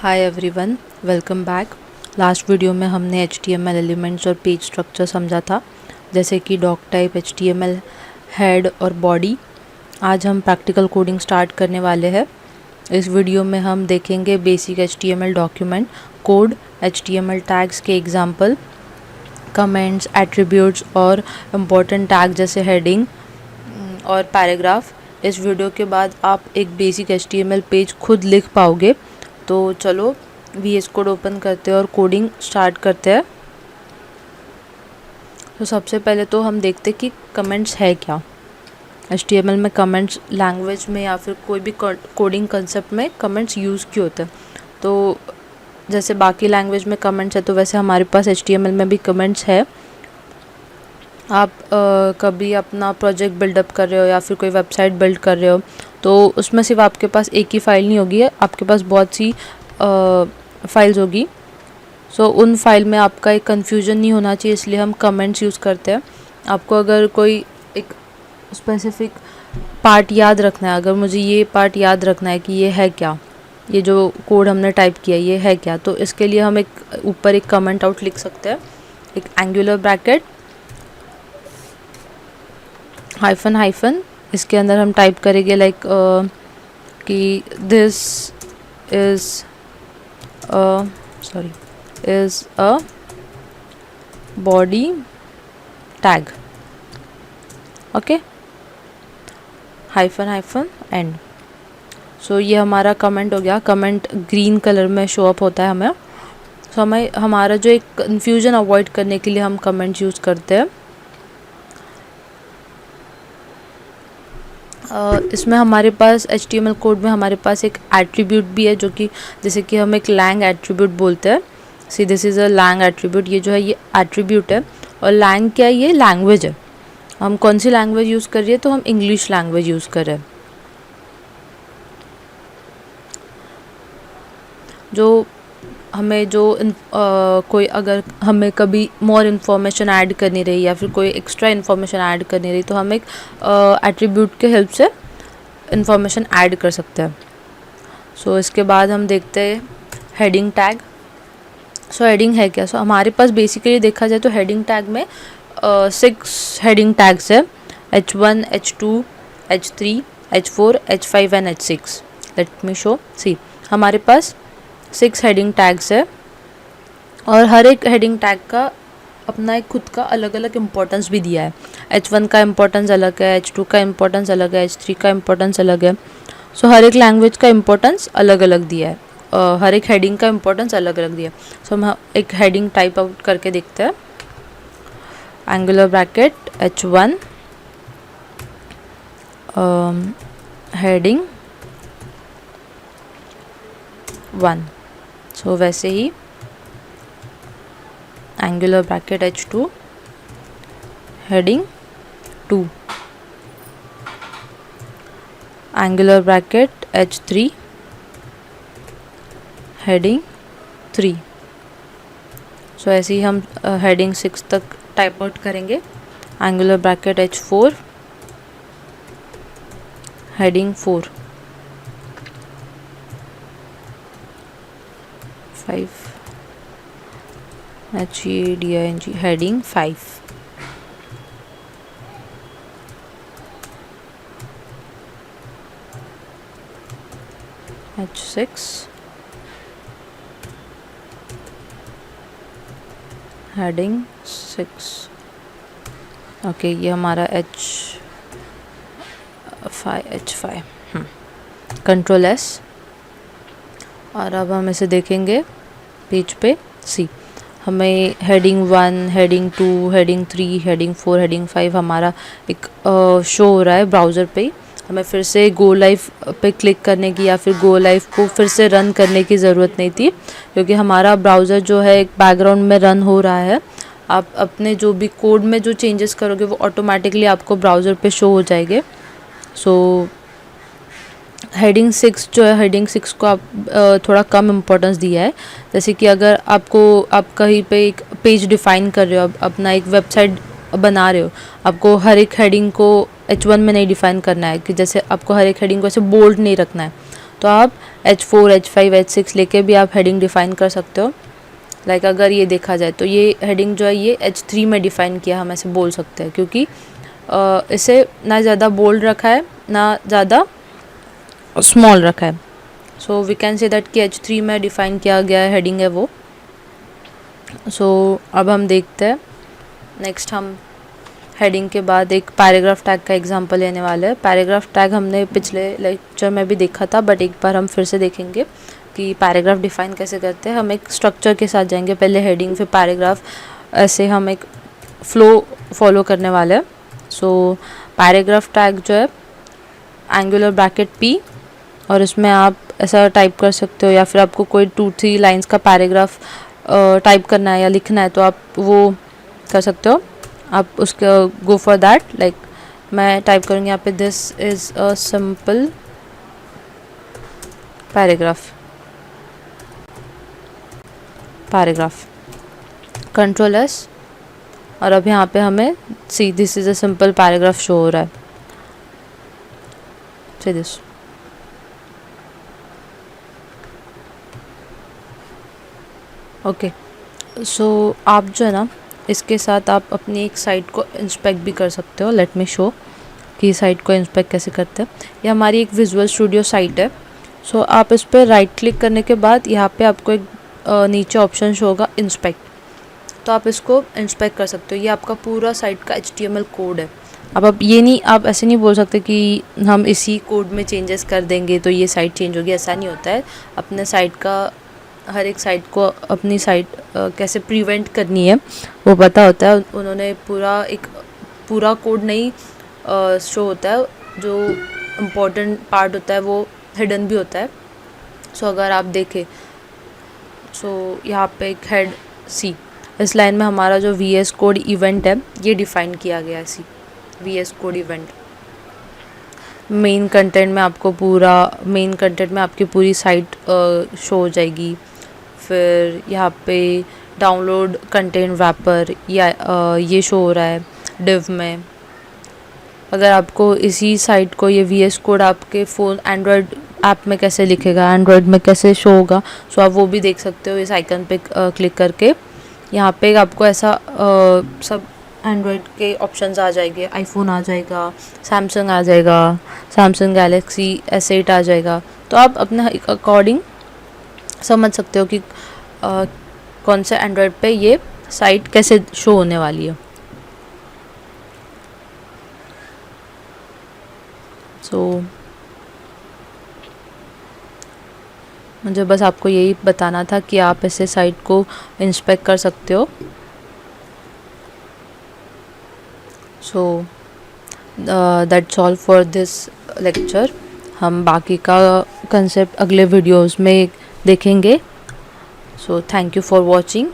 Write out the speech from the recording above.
Hi everyone, welcome back. Last video में हमने HTML elements और पेज स्ट्रक्चर समझा था, जैसे कि डॉक टाइप, HTML हेड और बॉडी। आज हम प्रैक्टिकल कोडिंग स्टार्ट करने वाले हैं। इस वीडियो में हम देखेंगे basic HTML document code, HTML tags के एग्जांपल, कमेंट्स, एट्रीब्यूट्स और इम्पोर्टेंट टैग जैसे हेडिंग और पैराग्राफ। इस वीडियो के बाद आप एक बेसिक HTML पेज खुद लिख पाओगे। तो चलो VS कोड ओपन करते हैं और कोडिंग स्टार्ट करते हैं। तो सबसे पहले तो हम देखते हैं कि कमेंट्स है क्या। HTML में कमेंट्स लैंग्वेज में या फिर कोई भी कोडिंग कंसेप्ट में कमेंट्स यूज़ क्यों होते हैं। तो जैसे बाकी लैंग्वेज में कमेंट्स है, तो वैसे हमारे पास HTML में भी कमेंट्स है। आप कभी अपना प्रोजेक्ट बिल्डअप कर रहे हो या फिर कोई वेबसाइट बिल्ड कर रहे हो, तो उसमें सिर्फ आपके पास एक ही फ़ाइल नहीं होगी, आपके पास बहुत सी फाइल्स होगी। सो उन फाइल में आपका एक कन्फ्यूजन नहीं होना चाहिए, इसलिए हम कमेंट्स यूज़ करते हैं। आपको अगर कोई एक स्पेसिफिक पार्ट याद रखना है, अगर मुझे ये पार्ट याद रखना है कि ये है क्या, ये जो कोड हमने टाइप किया ये है क्या, तो इसके लिए हम एक ऊपर एक कमेंट आउट लिख सकते हैं, एक एंगुलर ब्रैकेट हाइफन हाइफन। इसके अंदर हम टाइप करेंगे लाइक कि this is a body tag, okay, hyphen hyphen and. So ये हमारा कमेंट हो गया। कमेंट ग्रीन कलर में शो अप होता है हमें। सो हमें हमारा जो एक कन्फ्यूजन अवॉइड करने के लिए हम कमेंट यूज़ करते हैं। इसमें हमारे पास HTML कोड में हमारे पास एक एट्रीब्यूट भी है, जो कि जैसे कि हम एक लैंग एट्रीब्यूट बोलते हैं। See this is a lang attribute. ये जो है ये एट्रीब्यूट है। और लैंग क्या है? ये लैंग्वेज है। हम कौन सी लैंग्वेज यूज़ कर रही है? तो हम इंग्लिश लैंग्वेज यूज़ कर रहे हैं। जो हमें कोई अगर हमें कभी मोर इन्फॉर्मेशन ऐड करनी रही या फिर कोई एक्स्ट्रा इन्फॉर्मेशन ऐड करनी रही, तो हम एक एट्रीब्यूट के हेल्प से इन्फॉर्मेशन ऐड कर सकते हैं। सो इसके बाद हम देखते हैं हेडिंग टैग। सो हेडिंग है क्या? सो हमारे पास बेसिकली देखा जाए तो हेडिंग टैग में 6 हेडिंग टैग्स है, H1, H2, H3, H4, H5 and H6। Let me show. See हमारे पास 6 हेडिंग टैग्स है और हर एक हेडिंग टैग का अपना एक खुद का अलग अलग इम्पोर्टेंस भी दिया है। H1 का इम्पोर्टेंस अलग है, H2 का इम्पोर्टेंस अलग है, H3 का इम्पोर्टेंस अलग है। सो हर एक लैंग्वेज का इम्पोर्टेंस अलग अलग दिया है, हर एक हेडिंग का इम्पोर्टेंस अलग अलग दिया है। सो हम एक हेडिंग टाइप आउट करके देखते हैं। Angular bracket H1 heading 1। So वैसे ही angular bracket H2 heading 2, angular bracket H3 heading 3। So ऐसे ही हम हेडिंग 6 तक टाइप आउट करेंगे। Angular bracket H4 heading 4, 5 HEDING heading 5, H6 heading 6। Okay, ये हमारा H5 कंट्रोल S। और अब हम इसे देखेंगे पेज पे। सी हमें heading 1, heading 2, heading 3, heading 4, heading 5 हमारा एक शो हो रहा है ब्राउज़र पे। हमें फिर से गो लाइव पे क्लिक करने की या फिर गो लाइव को फिर से रन करने की ज़रूरत नहीं थी, क्योंकि हमारा ब्राउज़र जो है एक बैकग्राउंड में रन हो रहा है। आप अपने जो भी कोड में जो चेंजेस करोगे वो ऑटोमेटिकली आपको ब्राउज़र पे शो हो जाएंगे। सो हेडिंग 6 जो है, हेडिंग 6 को आप थोड़ा कम इम्पोर्टेंस दिया है। जैसे कि अगर आप कहीं पे एक पेज डिफ़ाइन कर रहे हो, अपना एक वेबसाइट बना रहे हो, आपको हर एक हेडिंग को H1 में नहीं डिफ़ाइन करना है, कि जैसे आपको हर एक हेडिंग को ऐसे बोल्ड नहीं रखना है। तो आप H4, H5, H6 लेके भी आप हेडिंग डिफ़ाइन कर सकते हो। लाइक अगर ये देखा जाए तो ये हेडिंग जो है ये H3 में डिफ़ाइन किया हम ऐसे बोल सकते हैं, क्योंकि इसे ना ज़्यादा बोल्ड रखा है ना ज़्यादा स्मॉल रखा है। So we can say that कि H3 में डिफ़ाइन किया गया हेडिंग है वो। सो अब हम देखते हैं नेक्स्ट, हम हेडिंग के बाद एक पैराग्राफ टैग का एग्जांपल लेने वाले हैं। पैराग्राफ टैग हमने पिछले लेक्चर में भी देखा था, बट एक बार हम फिर से देखेंगे कि पैराग्राफ डिफ़ाइन कैसे करते हैं। हम एक स्ट्रक्चर के साथ जाएंगे, पहले हेडिंग फिर पैराग्राफ, ऐसे हम एक फ्लो फॉलो करने वाले हैं। सो पैराग्राफ टैग जो है एंगुलर ब्रैकेट P, और इसमें आप ऐसा टाइप कर सकते हो, या फिर आपको कोई 2-3 लाइंस का पैराग्राफ टाइप करना है या लिखना है तो आप वो कर सकते हो। आप उसके गो फॉर दैट। लाइक मैं टाइप करूँगी यहाँ पे, this is a simple paragraph, control S, और अब यहाँ पे हमें सी this is a simple paragraph show हो रहा है। See this. ओके, सो आप जो है ना इसके साथ आप अपनी एक साइट को इंस्पेक्ट भी कर सकते हो। लेट मी शो कि साइट को इंस्पेक्ट कैसे करते हैं। ये हमारी एक विजुअल स्टूडियो साइट है। सो आप इस पर राइट क्लिक करने के बाद यहाँ पे आपको एक नीचे ऑप्शन शो होगा इंस्पेक्ट, तो आप इसको इंस्पेक्ट कर सकते हो। ये आपका पूरा साइट का HTML कोड है। अब आप ये नहीं, आप ऐसे नहीं बोल सकते कि हम इसी कोड में चेंजेस कर देंगे तो ये साइट चेंज होगी, ऐसा नहीं होता है। अपने साइट का हर एक साइट को अपनी साइट कैसे प्रिवेंट करनी है वो पता होता है। उन्होंने पूरा कोड नहीं शो होता है, जो इम्पोर्टेंट पार्ट होता है वो हिडन भी होता है। सो अगर आप देखें, सो यहाँ पे एक हेड सी, इस लाइन में हमारा जो VS कोड इवेंट है ये डिफ़ाइन किया गया है। सी VS code event main content में आपकी पूरी साइट शो हो जाएगी। फिर यहाँ पे डाउनलोड कंटेंट वैपर या ये शो हो रहा है डिव में। अगर आपको इसी साइट को ये VS कोड आपके फ़ोन एंड्रॉयड ऐप में कैसे लिखेगा, एंड्रॉयड में कैसे शो होगा, सो आप वो भी देख सकते हो इस आइकन पे क्लिक करके। यहाँ पे आपको ऐसा सब एंड्रॉयड के ऑप्शंस आ जाएंगे, आईफोन आ जाएगा, सैमसंग आ जाएगा, सैमसंग गैलेक्सी S8 आ जाएगा। तो आप अपने अकॉर्डिंग समझ सकते हो कि कौन से एंड्रॉयड पे ये साइट कैसे शो होने वाली है। सो मुझे बस आपको यही बताना था कि आप ऐसे साइट को इंस्पेक्ट कर सकते हो। So that's all for this lecture. हम बाकी का कंसेप्ट अगले वीडियोस में देखेंगे। So thank you for watching.